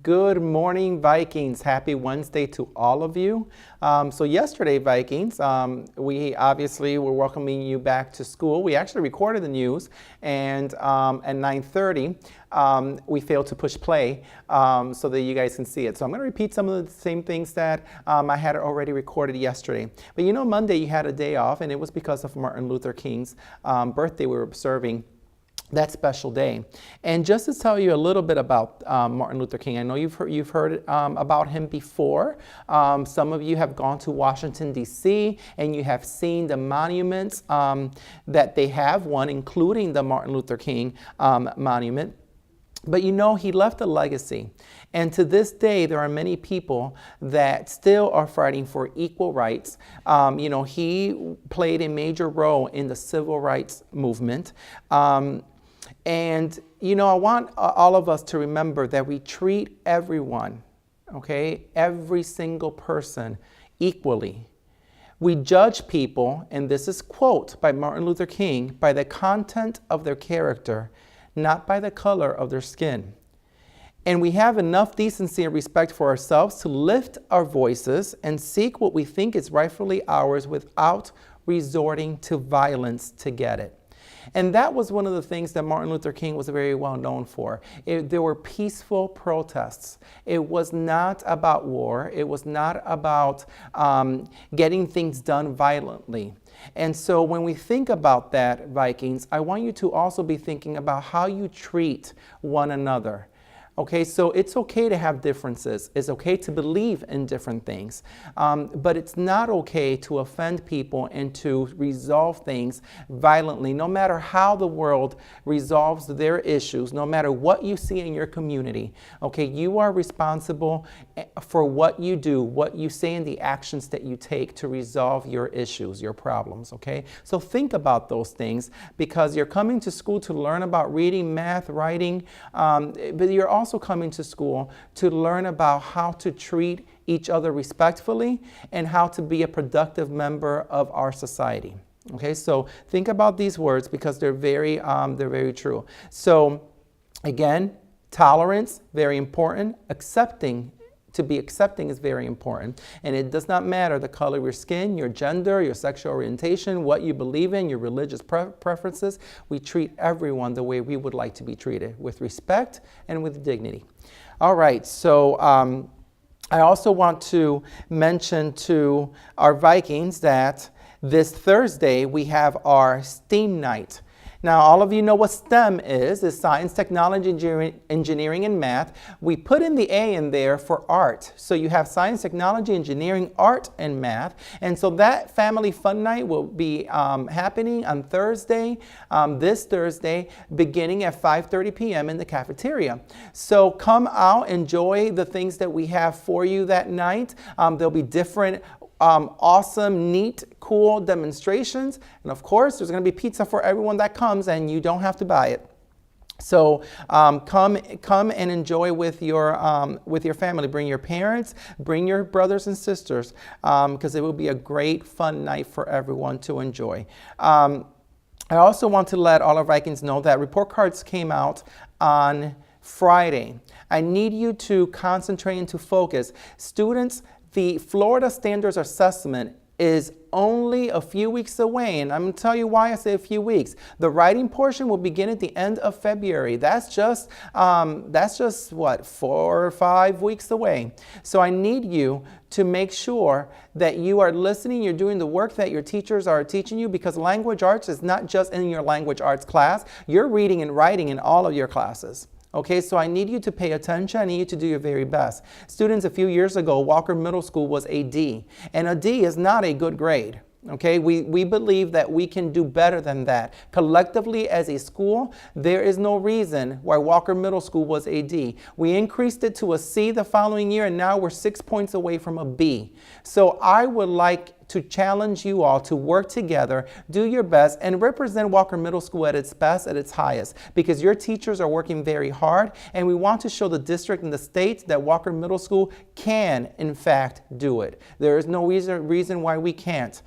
Good morning, Vikings. Happy Wednesday to all of you. So yesterday, Vikings, we obviously were welcoming you back to school. We actually recorded the news, and at 9:30, we failed to push play so that you guys can see it. So I'm going to repeat some of the same things that I had already recorded yesterday. But you know, Monday you had a day off, and it was because of Martin Luther King's birthday we were observing that special day. And just to tell you a little bit about Martin Luther King, I know you've heard about him before. Some of you have gone to Washington, D.C., and you have seen the monuments that they have, one including the Martin Luther King monument. But you know, he left a legacy. And to this day, there are many people that still are fighting for equal rights. He played a major role in the civil rights movement. I want all of us to remember that we treat everyone, okay, every single person equally. We judge people, and this is a quote by Martin Luther King, by the content of their character, not by the color of their skin. And we have enough decency and respect for ourselves to lift our voices and seek what we think is rightfully ours without resorting to violence to get it. And that was one of the things that Martin Luther King was very well known for. There were peaceful protests. It was not about war. It was not about getting things done violently. And so when we think about that, Vikings, I want you to also be thinking about how you treat one another. Okay, so it's okay to have differences. It's okay to believe in different things. But it's not okay to offend people and to resolve things violently. No matter how the world resolves their issues, no matter what you see in your community, okay, you are responsible for what you do, what you say, and the actions that you take to resolve your issues, your problems, okay? So think about those things, because you're coming to school to learn about reading, math, writing, but you're also coming to school to learn about how to treat each other respectfully and how to be a productive member of our society. Okay, so think about these words, because they're very true. So again, tolerance, very important. To be accepting is very important. And it does not matter the color of your skin, your gender, your sexual orientation, what you believe in, your religious preferences. We treat everyone the way we would like to be treated, with respect and with dignity. All right, so I also want to mention to our Vikings that this Thursday we have our STEAM night. Now, all of you know what STEM is science, technology, engineering, and math. We put in the A in there for art. So you have science, technology, engineering, art, and math. And so that family fun night will be happening on Thursday, this Thursday, beginning at 5:30 p.m. in the cafeteria. So come out, enjoy the things that we have for you that night. There'll be different awesome, neat, cool demonstrations. And of course, there's going to be pizza for everyone that comes, and you don't have to buy it. So come and enjoy with your family. Bring your parents, bring your brothers and sisters, because it will be a great, fun night for everyone to enjoy. I also want to let all our Vikings know that report cards came out on Friday. I need you to concentrate and to focus. Students, the Florida Standards Assessment is only a few weeks away, and I'm going to tell you why I say a few weeks. The writing portion will begin at the end of February. That's just what, 4 or 5 weeks away. So I need you to make sure that you are listening, you're doing the work that your teachers are teaching you, because language arts is not just in your language arts class. You're reading and writing in all of your classes. Okay, so I need you to pay attention. I need you to do your very best. Students, a few years ago, Walker Middle School was a D, and a D is not a good grade. Okay, we believe that we can do better than that. Collectively as a school, there is no reason why Walker Middle School was a D. We increased it to a C the following year, and now we're 6 points away from a B. So I would like to challenge you all to work together, do your best, and represent Walker Middle School at its best, at its highest, because your teachers are working very hard, and we want to show the district and the state that Walker Middle School can, in fact, do it. There is no reason why we can't.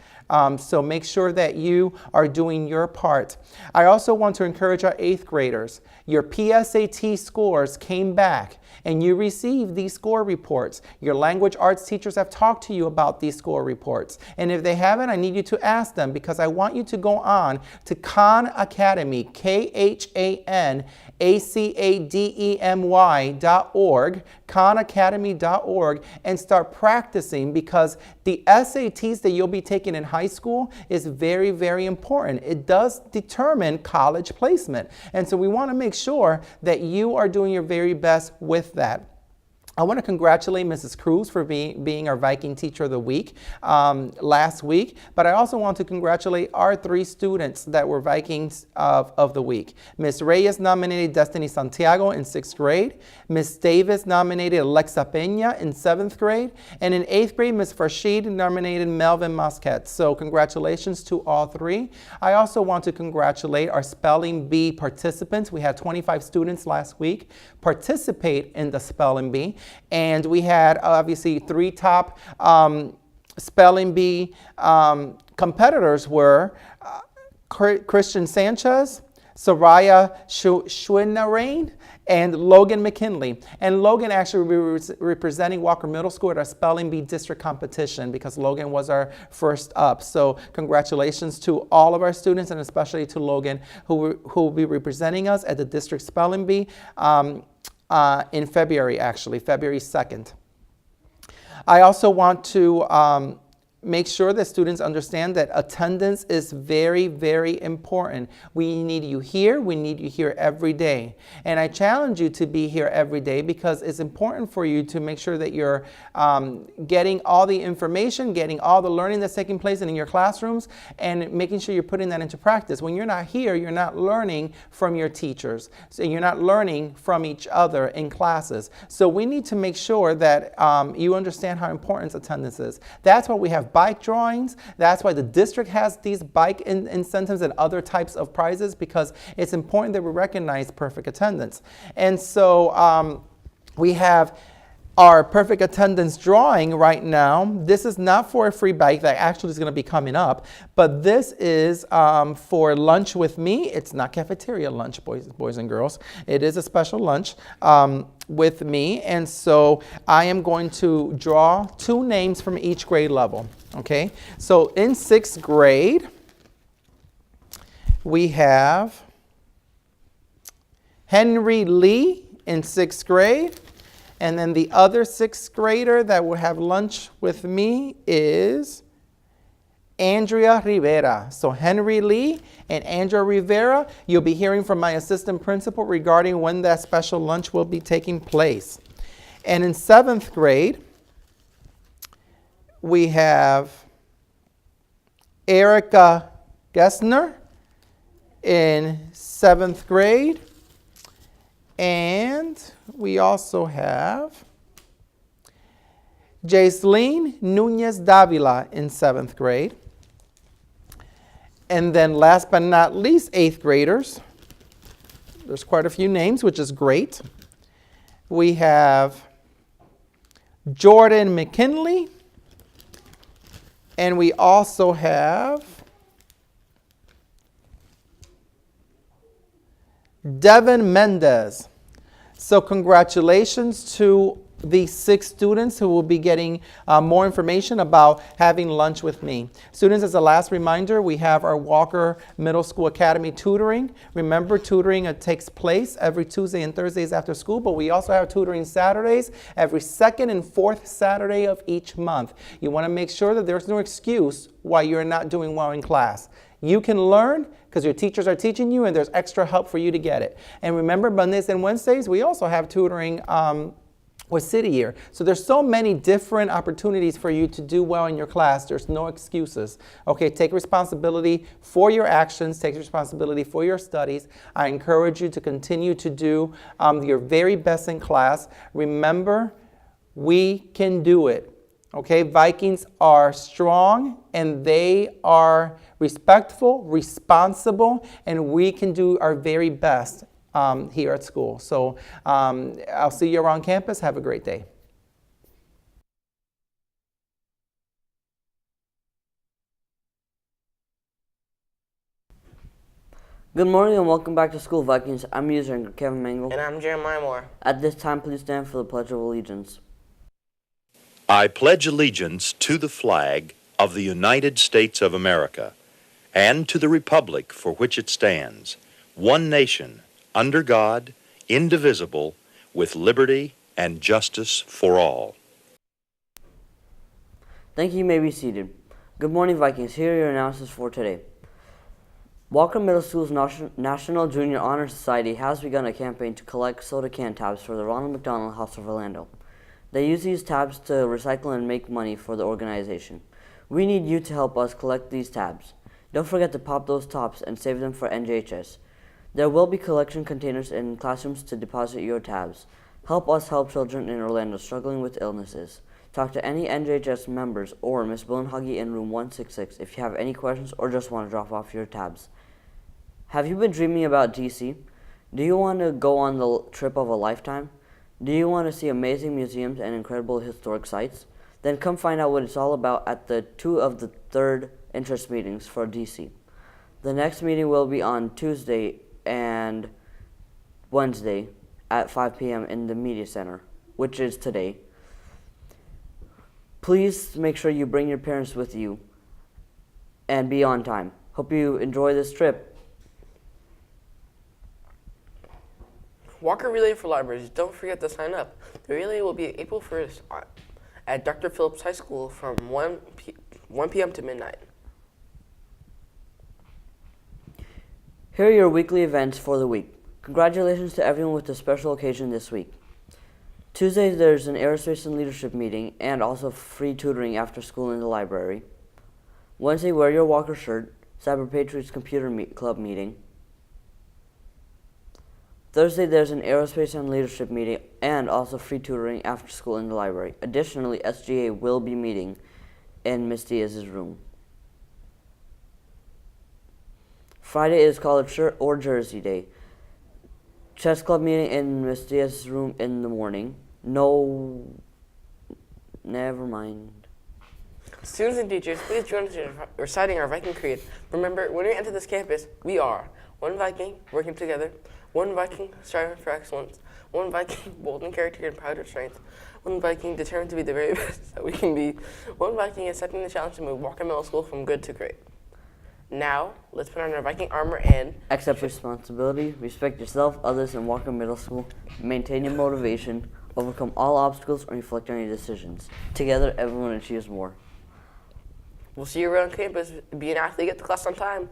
So make sure that you are doing your part. I also want to encourage our 8th graders. Your PSAT scores came back and you received these score reports. Your language arts teachers have talked to you about these score reports. And if they haven't, I need you to ask them, because I want you to go on to Khan Academy, KhanAcademy.org, KhanAcademy.org, and start practicing, because the SATs that you'll be taking in high school is very, very important. It does determine college placement. And so we want to make sure that you are doing your very best with that. I want to congratulate Mrs. Cruz for being our Viking Teacher of the Week last week, but I also want to congratulate our 3 students that were Vikings of the Week. Ms. Reyes nominated Destiny Santiago in 6th grade. Ms. Davis nominated Alexa Peña in 7th grade. And in 8th grade, Ms. Farshid nominated Melvin Mosquet. So congratulations to all 3. I also want to congratulate our Spelling Bee participants. We had 25 students last week participate in the Spelling Bee. And we had obviously 3 top Spelling Bee competitors were Christian Sanchez, Soraya Schwinnerain, and Logan McKinley. And Logan actually will be representing Walker Middle School at our Spelling Bee district competition, because Logan was our first up. So congratulations to all of our students, and especially to Logan, who will be representing us at the district Spelling Bee in February, actually, February 2nd. I also want to make sure that students understand that attendance is very, very important. We need you here. We need you here every day. And I challenge you to be here every day, because it's important for you to make sure that you're getting all the information, getting all the learning that's taking place in your classrooms, and making sure you're putting that into practice. When you're not here, you're not learning from your teachers. So you're not learning from each other in classes. So we need to make sure that you understand how important attendance is. That's why we have bike drawings. That's why the district has these bike incentives and other types of prizes, because it's important that we recognize perfect attendance. And so we have our perfect attendance drawing right now. This is not for a free bike that actually is going to be coming up, but this is for lunch with me. It's not cafeteria lunch, boys and girls. It is a special lunch with me. And so I am going to draw 2 names from each grade level. Okay, so in 6th grade, we have Henry Lee in 6th grade. And then the other 6th grader that will have lunch with me is Andrea Rivera. So Henry Lee and Andrea Rivera, you'll be hearing from my assistant principal regarding when that special lunch will be taking place. And in 7th grade, we have Erica Gessner in 7th grade. And we also have Jaisleen Nunez Davila in 7th grade. And then last but not least, 8th graders. There's quite a few names, which is great. We have Jordan McKinley. And we also have Devin Mendez. So congratulations to the 6 students who will be getting more information about having lunch with me. Students, as a last reminder, we have our Walker Middle School Academy tutoring. Remember, tutoring takes place every Tuesday and Thursdays after school, but we also have tutoring Saturdays every 2nd and 4th Saturday of each month. You want to make sure that there's no excuse why you're not doing well in class. You can learn because your teachers are teaching you, and there's extra help for you to get it. And remember, Mondays and Wednesdays, we also have tutoring with City Year. So there's so many different opportunities for you to do well in your class. There's no excuses. Okay, take responsibility for your actions. Take responsibility for your studies. I encourage you to continue to do your very best in class. Remember, we can do it. Okay, Vikings are strong and they are respectful, responsible, and we can do our very best here at school. So I'll see you around campus. Have a great day. Good morning and welcome back to School Vikings. I'm user Kevin Mangle. And I'm Jeremiah Moore. At this time, please stand for the Pledge of Allegiance. I pledge allegiance to the flag of the United States of America and to the republic for which it stands, one nation, under God, indivisible, with liberty and justice for all. Thank you. You may be seated. Good morning, Vikings. Here are your announcements for today. Walker Middle School's National Junior Honor Society has begun a campaign to collect soda can tabs for the Ronald McDonald House of Orlando. They use these tabs to recycle and make money for the organization. We need you to help us collect these tabs. Don't forget to pop those tops and save them for NJHS. There will be collection containers in classrooms to deposit your tabs. Help us help children in Orlando struggling with illnesses. Talk to any NJHS members or Ms. Bullenhage in room 166 if you have any questions or just want to drop off your tabs. Have you been dreaming about DC? Do you want to go on the trip of a lifetime? Do you want to see amazing museums and incredible historic sites? Then come find out what it's all about at the 2 of the 3rd interest meetings for DC. The next meeting will be on Tuesday and Wednesday at 5 p.m. in the Media Center, which is today. Please make sure you bring your parents with you and be on time. Hope you enjoy this trip. Walker Relay for Libraries. Don't forget to sign up. The relay will be April 1st at Dr. Phillips High School from 1 p.m. to midnight. Here are your weekly events for the week. Congratulations to everyone with a special occasion this week. Tuesday, there's an aerospace and leadership meeting and also free tutoring after school in the library. Wednesday, wear your Walker shirt, Cyber Patriots Computer Club meeting. Thursday, there's an aerospace and leadership meeting and also free tutoring after school in the library. Additionally, SGA will be meeting in Miss Diaz's room. Friday is College Shirt or Jersey Day. Chess Club meeting in Miss Diaz's room in the morning. No, never mind. Students and teachers, please join us in reciting our Viking Creed. Remember, when we enter this campus, we are one Viking working together, one Viking striving for excellence, one Viking bold in character and proud of strength, one Viking determined to be the very best that we can be, one Viking accepting the challenge to move Walker Middle School from good to great. Now, let's put on our Viking armor and accept responsibility, respect yourself, others, and Walker Middle School. Maintain your motivation, overcome all obstacles, and reflect on your decisions. Together, everyone achieves more. we'll see you around campus. Be an athlete, get to class on time.